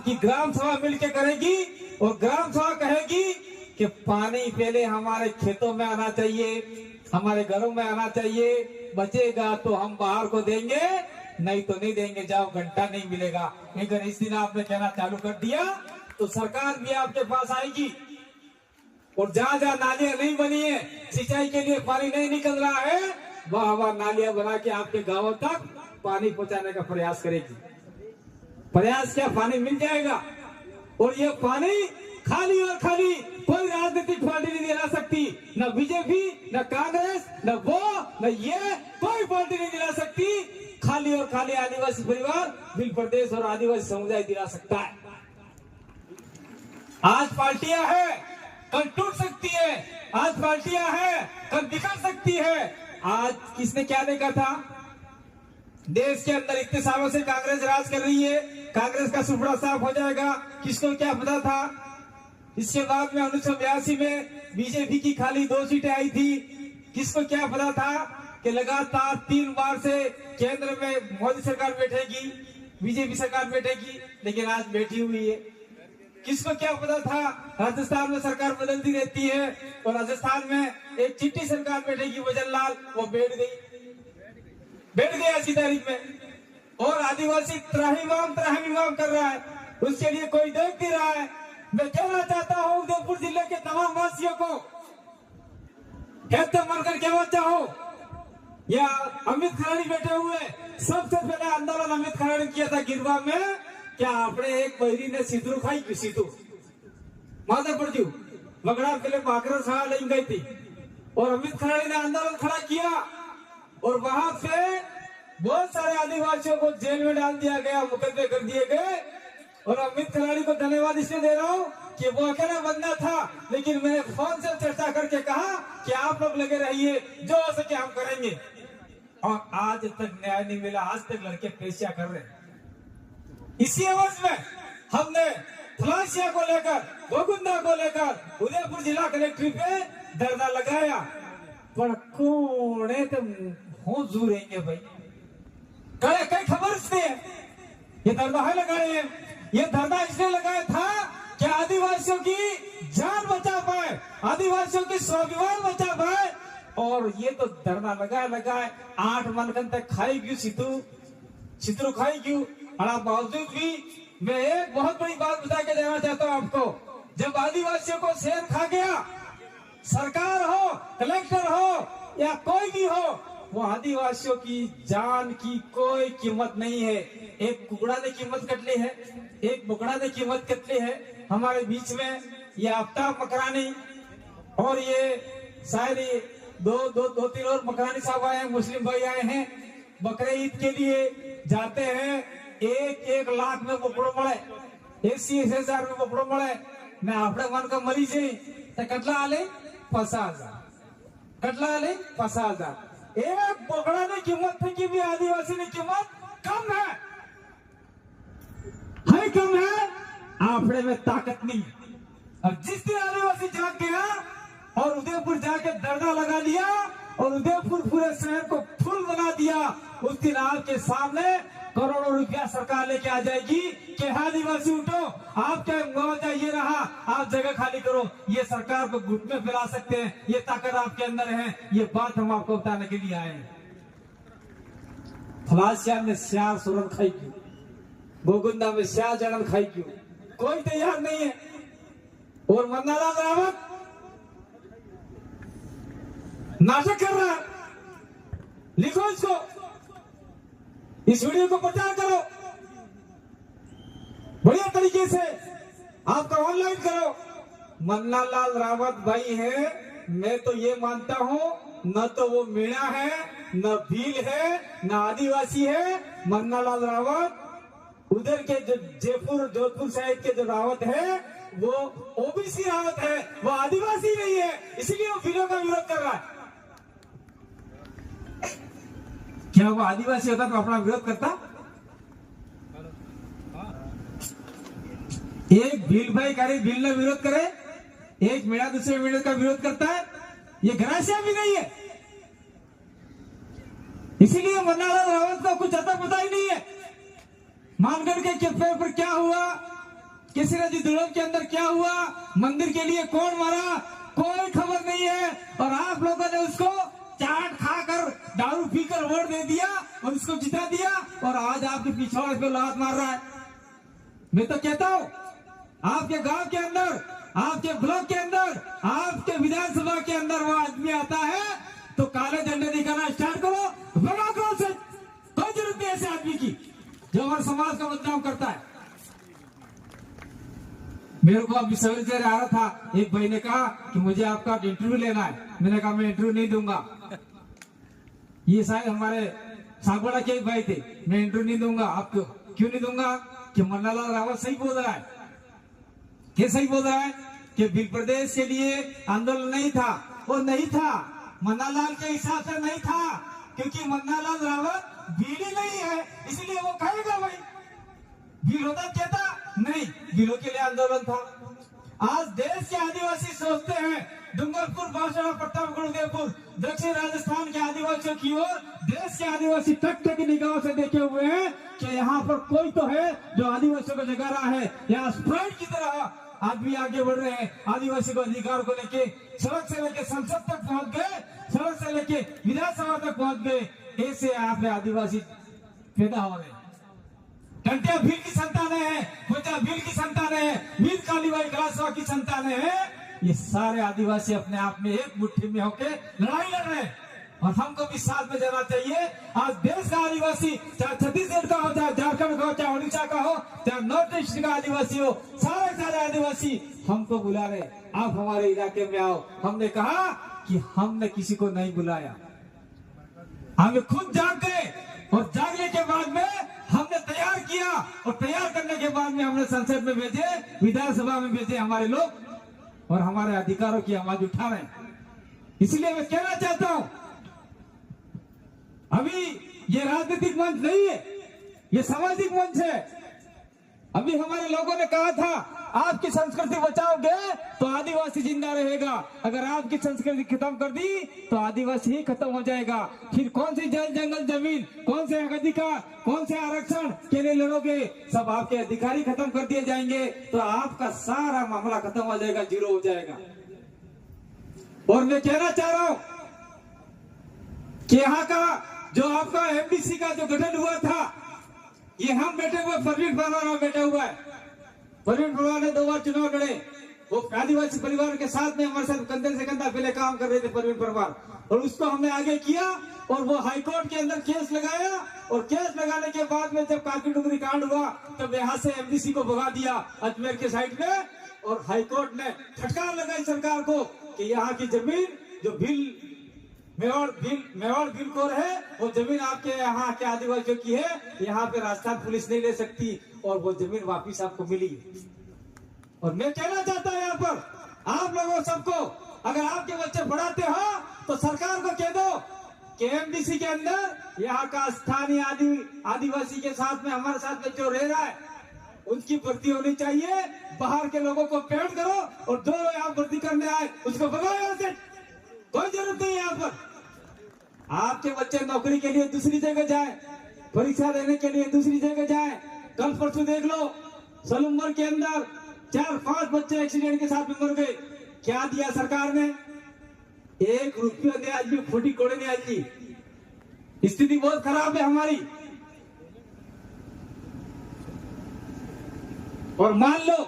की ग्राम सभा मिलकर करेगी और ग्राम सभा कहेगी कि पानी पहले हमारे खेतों में आना चाहिए, हमारे घरों में आना चाहिए, बचेगा तो हम बाहर को देंगे, नहीं तो नहीं देंगे, जाओ घंटा नहीं मिलेगा। अगर इस दिन आपने कहना चालू कर दिया तो सरकार भी आपके पास आएगी और जहां जहां नालियां नहीं बनी है, सिंचाई के लिए पानी नहीं निकल रहा है, वहां नालियां बना के आपके गांवों तक पानी पहुंचाने का प्रयास करेगी। प्रयास क्या, पानी मिल जाएगा। और ये पानी खाली और खाली कोई राजनीतिक पार्टी नहीं दिला सकती, न बीजेपी, न कांग्रेस, न वो, न ये कोई पार्टी नहीं दिला सकती। खाली और खाली आदिवासी परिवार, बिल प्रदेश और आदिवासी समुदाय दिला सकता है। आज पार्टियां हैं, कल टूट सकती है, आज पार्टियां हैं, कल बिखर सकती है। आज किसने क्या देखा था? देश के अंदर इतने सालों से कांग्रेस राज कर रही है, कांग्रेस का सुपड़ा साफ हो जाएगा, किसको क्या पता था? इसके बाद में 1982 में बीजेपी की खाली 2 सीटें आई थी, किसको क्या पता था कि लगातार 3 बार से केंद्र में मोदी सरकार बैठेगी, बीजेपी सरकार बैठेगी, लेकिन आज बैठी हुई है। किसको क्या पता था राजस्थान में सरकार बदलती रहती है और राजस्थान में एक चिट्ठी सरकार बैठेगी वजनलाल, वो बैठ गई आज की तारीख में। और आदिवासी त्राहिमाम कर रहा है, उसके लिए कोई देख नहीं रहा है। मैं कहना चाहता हूँ उदयपुर जिले के तमाम वासियों को, कहते मरकर कहना चाहो, या अमित खराड़ी बैठे हुए, सबसे पहले आंदोलन अमित खराड़ी किया था गिरवा में। क्या आपने एक बहरी ने सिद्धू खाई की सीधू माता पर जू बगड़ा पहले बाकर सहा ले गई थी और अमित खराड़ी ने आंदोलन खड़ा किया और वहां से बहुत सारे आदिवासियों को जेल में डाल दिया गया, मुकदमे कर दिए गए। और अमित खराड़ी को धन्यवाद इसलिए दे रहा हूँ कि वो अकेला बंदा था, लेकिन मैंने फोन से चर्चा करके कहा कि आप लोग लगे रहिए, जो हो सके हम करेंगे। और आज तक न्याय नहीं मिला, आज तक लड़के पेशिया कर रहे हैं। इसी अवध में हमने थलासिया को लेकर, गोगुंदा को लेकर उदयपुर जिला कलेक्ट्रेट पे धरना लगाया, पर कोने तो हो जुरेंगे भाई, कई कई खबर से ये धरना है लगाए हैं। ये धरना इसलिए लगाया था कि आदिवासियों की जान बचा पाए, आदिवासियों की स्वाभिमान बचा पाए। और ये तो धरना लगाए 8 मन तक खाई क्यों सितरू खाई क्यों। बावजूद भी मैं एक बहुत बड़ी बात बता के देना चाहता हूँ आपको, जब आदिवासियों को शेर खा गया, सरकार हो, कलेक्टर हो या कोई भी हो, वो आदिवासियों की जान की कोई कीमत नहीं है। एक कुकड़ा ने कीमत कट ली है, एक बुकड़ा ने कीमत कट ली है। हमारे बीच में ये आफ्ताब मकरानी और ये शायद दो तीन और मकरानी साहब आए हैं, मुस्लिम भाई आए हैं, बकरे ईद के लिए जाते हैं। 1 लाख में बकड़ो મળે, 80,000 में बकड़ो મળે ને આપણે મન કા મરી જઈ તો કેટલા આલે 50,000, કેટલા આલે 50,000। एक बकड़ा ने कीमत थी कि भी आदिवासी ने कीमत कम है कम है, आपने में ताकत नहीं। अब जिस दिन आदिवासी जाग गया और उदयपुर जाके धरना लगा लिया और उदयपुर पूरे शहर को फुल बना दिया, उस दिन आपके सामने करोड़ों रुपया सरकार लेके आ जाएगी कि आदिवासी उठो, आपके मुआवजा ये रहा, आप जगह खाली करो। ये सरकार को घुटने फैला सकते हैं, ये ताकत आपके अंदर है। ये बात हम आपको बताने के लिए आए हैं। थलासिया में श्यार सुरन खाई क्यों, गोगुंदा में श्यार जगन खाई क्यों, कोई तैयार नहीं है। और मन्नालाल रावत नाटक कर रहा है, लिखो इसको, इस वीडियो को प्रचार करो, बढ़िया तरीके से आपका ऑनलाइन करो। मन्नालाल रावत भाई है, मैं तो ये मानता हूं, न तो वो मीणा है, न भील है, न आदिवासी है। मन्नालाल रावत उधर के जो जोधपुर साइड के जो रावत है वो ओबीसी रावत है, वो आदिवासी नहीं है, इसलिए वो भीलों का विरोध कर रहा है। क्या वो आदिवासी होता तो अपना विरोध करता? एक भील भाई करे, भील ने विरोध करे, एक मेरा दूसरे मेरे का विरोध करता है, ये घरासिया भी नहीं है। इसीलिए मन्नालाल रावत को कुछ अता पता ही नहीं है। मानगढ़ के किले पर क्या हुआ, किसी दुर्ग के अंदर क्या हुआ, मंदिर के लिए कौन मरा, कोई खबर नहीं है। और आप लोगों ने उसको चाट खाकर दारू पीकर वोट दे दिया और उसको जिता दिया, और आज आपके पिछवाड़े पे लात मार रहा है। मैं तो कहता हूं आपके गांव के अंदर, आपके ब्लॉक के अंदर, आपके विधानसभा के अंदर वो आदमी आता है तो काले झंडे दिखाना स्टार्ट करो, भगा करो से। कोई जरूरत नहीं ऐसे आदमी की जो हमारे समाज का बदनाम करता है। मेरे को अभी सवेरे से आ रहा था, एक भाई ने कहा कि मुझे आपका इंटरव्यू लेना है। मैंने कहा मैं इंटरव्यू नहीं दूंगा। ये शायद हमारे सागवाड़ा के एक भाई थे। मैं इंटरव्यू नहीं दूंगा। आपको क्यों नहीं दूंगा कि मन्नालाल रावत सही बोल रहा है। क्या सही बोल रहा है कि भील प्रदेश के लिए आंदोलन नहीं था, वो नहीं था, मन्नालाल के हिसाब से नहीं था, क्योंकि मन्नालाल रावत भील नहीं है, इसलिए वो कहेगा भाई भील होता कहता नहीं, भीलों के लिए आंदोलन था। आज देश के आदिवासी सोचते हैं डूंगरपुर, बांसवाड़ा, प्रतापगढ़, उदयपुर, दक्षिण राजस्थान के आदिवासियों की ओर देश के आदिवासी टक टक निगाहों से देखे हुए हैं कि यहाँ पर कोई तो है जो आदिवासियों को जगा रहा है। यहाँ स्प्राइट की तरह आदमी आगे बढ़ रहे हैं आदिवासी को अधिकार को लेके। सड़क से लेके संसद तक पहुंच गए, सड़क से लेके विधानसभा तक पहुंच गए। ऐसे यहाँ पे आदिवासी पैदा हो रहे हैं। टंटिया भील की संतानें हैं, कोचा भील की संतानें हैं, मीर कालीबाई गलासवा की संतानें हैं। ये सारे आदिवासी अपने आप में एक मुट्ठी में होके लड़ाई लड़ रहे हैं, और हमको भी साथ में जाना चाहिए। आज देश का आदिवासी, चाहे छत्तीसगढ़ का हो, चाहे झारखंड का हो, चाहे उड़ीसा का हो, चाहे नॉर्थ ईस्ट का आदिवासी हो, सारे आदिवासी हमको बुला रहे, आप हमारे इलाके में आओ। हमने कहा कि हमने किसी को नहीं बुलाया, हमें खुद जाग गए, और जागने के बाद में हमने तैयार किया, और तैयार करने के बाद में हमने संसद में भेजे, विधानसभा में भेजे हमारे लोग, और हमारे अधिकारों की आवाज उठा रहे हैं। इसलिए मैं कहना चाहता हूं, अभी ये राजनीतिक मंच नहीं है, ये सामाजिक मंच है। अभी हमारे लोगों ने कहा था आपकी संस्कृति बचाओगे तो आदिवासी जिंदा रहेगा, अगर आपकी संस्कृति खत्म कर दी तो आदिवासी ही खत्म हो जाएगा। फिर कौन सी जल जंगल जमीन, कौन से अधिकार, कौन से आरक्षण के लिए लड़ोगे, सब आपके अधिकारी खत्म कर दिए जाएंगे, तो आपका सारा मामला खत्म हो जाएगा, जीरो हो जाएगा। और मैं कहना चाह रहा हूं कि यहाँ का जो आपका एमडीसी का जो गठन हुआ था, ये हम बैठे हुए परवीन परमार बैठा हुआ है। परवीन परमार ने 2 बार चुनाव लड़े, वो आदिवासी परिवार के साथ में हमारे साथ कंधे से कंधा पहले काम कर रहे थे परवीन परमार, और उसको हमने आगे किया, और वो हाईकोर्ट के अंदर केस लगाया, और केस लगाने के बाद में जब काकी डुंगरी कांड हुआ तब यहाँ से एमडीसी को भगा दिया अजमेर के साइड में, और हाईकोर्ट ने फटकार लगाई सरकार को कि यहाँ की जमीन जो मेवाड़ बिलकोर है, वो जमीन आपके यहाँ के आदिवासियों की है, यहाँ पे राजस्थान पुलिस नहीं ले सकती, और वो जमीन वापिस आपको मिली। और मैं कहना चाहता हूँ यहाँ पर आप लोगों सबको, अगर आपके बच्चे पढ़ाते हो तो सरकार को कह दो कि एमडीसी के अंदर यहाँ का स्थानीय आदिवासी के साथ में, हमारे साथ में जो रह रहा है, उनकी भर्ती होनी चाहिए। बाहर के लोगों को पेड़ करो, और जो यहाँ भर्ती करने आए उसको भगाओ यहाँ से, कोई जरूरत नहीं है। यहाँ पर आपके बच्चे नौकरी के लिए दूसरी जगह जाए, परीक्षा देने के लिए दूसरी जगह जाए। कल परसों देख लो, सलूमर के अंदर 4-5 बच्चे एक्सीडेंट के साथ में मर गए। क्या दिया सरकार ने? 1 रुपया ने आज भी खोटी कोड़े ने आज की। स्थिति बहुत खराब है हमारी। और मान लो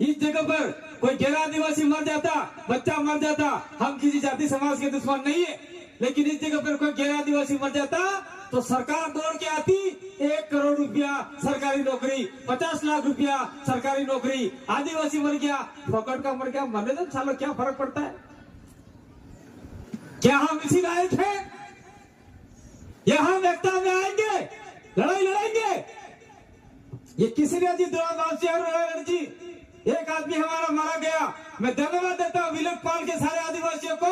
इस जगह पर कोई गैर आदिवासी मर जाता, बच्चा मर जाता, हम किसी जाति समाज के दुश्मन नहीं है, लेकिन इस जगह पर कोई गैर आदिवासी मर जाता तो सरकार दौड़ के आती, 1 करोड़ रुपया सरकारी नौकरी, 50 लाख रुपया सरकारी नौकरी। आदिवासी मर गया, फोकट का मर गया, मरने दो सालों, क्या फर्क पड़ता है? क्या हम इसी लायक हैं? या हम एकता में आएंगे, लड़ाई लड़ेंगे? ये किसी ने जी जी, एक आदमी हमारा मारा गया। मैं धन्यवाद देता हूँ विलोकपाल के सारे आदिवासियों को,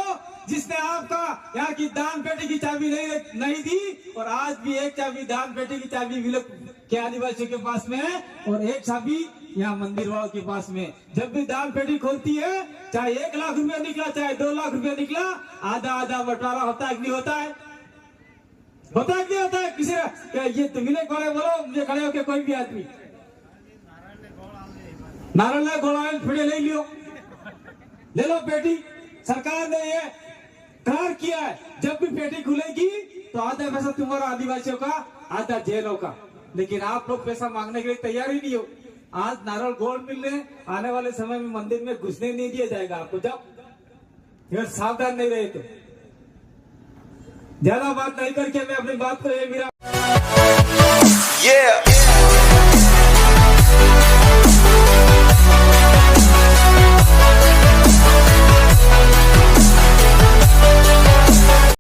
जिसने आपका यहाँ की दान पेटी की चाबी नहीं दी, और आज भी एक चाबी, दान पेटी की चाबी विलोक के आदिवासियों के पास में है, और एक चाबी यहाँ मंदिर वालों के पास में। जब भी दान पेटी खोलती है, चाहे 1 लाख रुपया निकला, चाहे 2 लाख रुपया निकला, आधा आधा बंटवारा होता है कि नहीं होता है? होता है कि नहीं होता है? किसी ये तो विलोक वाले बोलो, मुझे खड़े होकर कोई भी आदमी नारल गोलाल फिर ले लियो, ले लो पेटी। सरकार ने ये करार किया है, जब भी पेटी खुलेगी तो आधा पैसा तुम्हारा आदिवासियों का, आधा जेलों का। लेकिन आप लोग पैसा मांगने के लिए तैयार ही नहीं हो। आज नारल गोल्ड मिल रहे, आने वाले समय में मंदिर में घुसने नहीं दिया जाएगा आपको। जब फिर सावधान नहीं रहे तो। ज्यादा बात नहीं करके मैं अपनी बात को ये मेरा